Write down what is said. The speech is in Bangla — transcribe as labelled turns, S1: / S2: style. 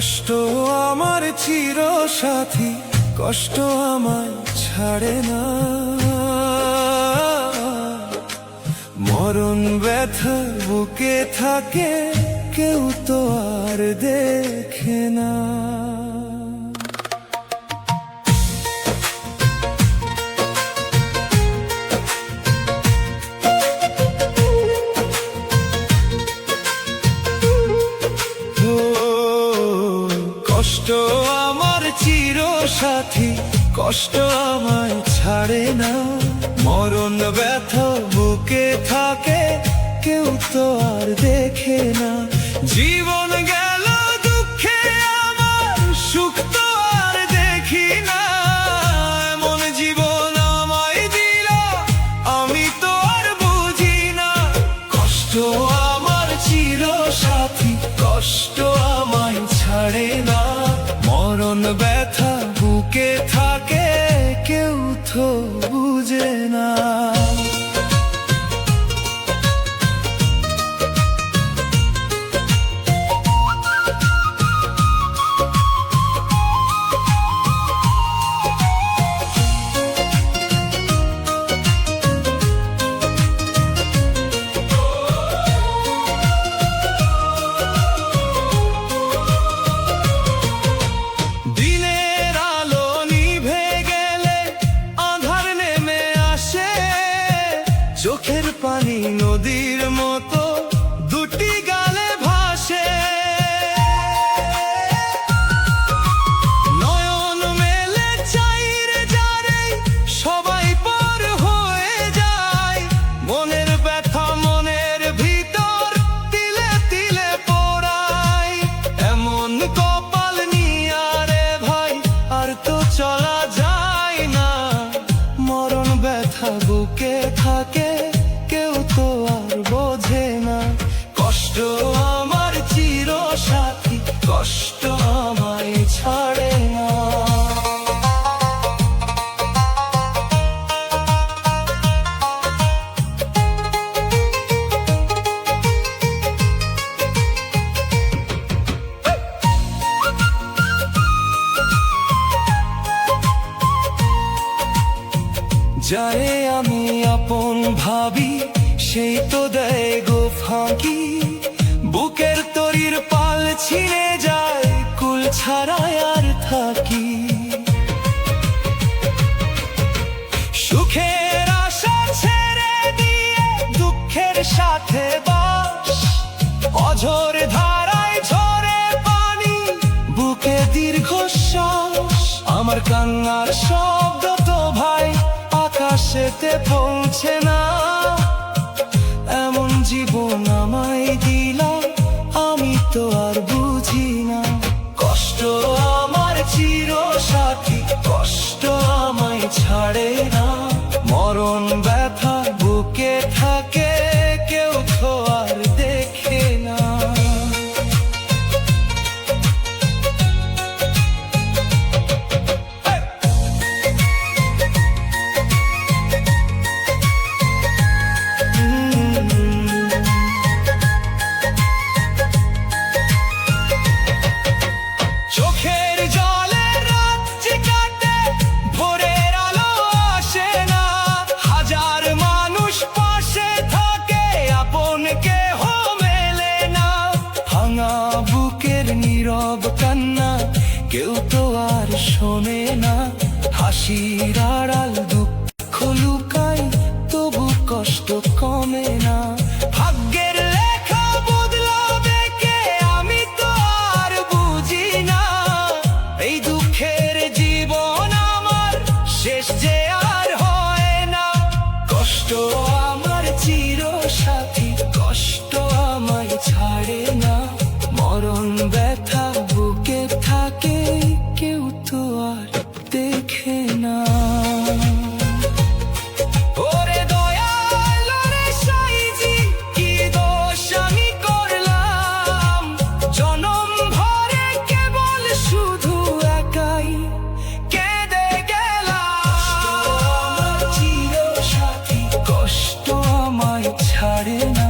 S1: কষ্ট আমার চিরসাথী, কষ্ট আমায় ছাড়ে না। মরণ ব্যথা বুকে থাকে, কেউ তো আর দেখে না। কষ্ট আমার চিরসাথী, কষ্ট আমায় ছাড়ে না। মরণ ব্যথা বুকে থাকে, কেউ তো আর দেখে না। জীবন গেল দুঃখে আমার, সুখ তো আর দেখি না। এমন জীবন আমায় দিল, আমি তো আর বুঝি না। কষ্ট আমার চিরসাথী, কষ্ট আমায় ছাড়ে না। মরণ ব্যথা বুকে থাকে, কেউ তো বুঝে না। চোখের পানি নদীর মতো দুটি গালে ভাসে। নয়ন মেলে চাইরে যারে, সবাই পর হয়ে যায়। মনের ব্যথা মনের ভিতর তিলে তিলে পোড়ায়। এমন কপাল নিয়ে রে ভাই, আর তো চলা যায় না। মরণ ব্যথা বুকে থাকে, কেউ তো আর বোঝে না। কষ্ট আমার চিরসাথী, কষ্ট আমায় ছাড়ে না। যারে আমি আপন ভাবি, সেই তো দেয় গো ফাঁকি। বুকের তরির পাল ছিঁড়ে যায়, কুল ছাড়ায় আর থাকি। সুখের আশা ছেড়ে দিয়ে দুঃখের সাথে বাস। অঝোর ধারায় ঝরে পানি, বুকে দীর্ঘশ্বাস। আমার কান্নার শব্দ তো ভাই আকাশেতে পৌঁছে না। এমন জীবন আমায় দিলা, আমি তো আর বুঝি না। কষ্ট আমার চিরসাথী, কষ্ট আমায় ছাড়ে না। মরণ ব্যথা বুকে থাকে, কেউ তো আর দেখে না। চোখের জলে রাত কাটে, ভোরের আলো আসে না। হাজার মানুষ পাশে থাকে, আপন কেহ মেলে না। ভাঙা বুকের নীরব কান্না, কেউ তো আর শোনে না। হাসির আড়াল দুঃখ লুকায়, তবু কষ্ট কমে না। ভাগ্যের লেখা বদলাবে কে, আমি তো আর বুঝি না। এই দুঃখের জীবন আমার শেষ যে আর হয় না। কষ্ট আমার চিরসাথী, কষ্ট আমায় ছাড়ে না। মরণ ব্যথা বুকে থাকে, কেউ তো আর দেখে না। ওরে দয়াল রে সাইজি, কি দোষ আমি করলাম? জনম ভরে কেবল শুধু একাই কেঁদে গেলাম। চিরসাথী, কষ্ট আমায় ছাড়ে না।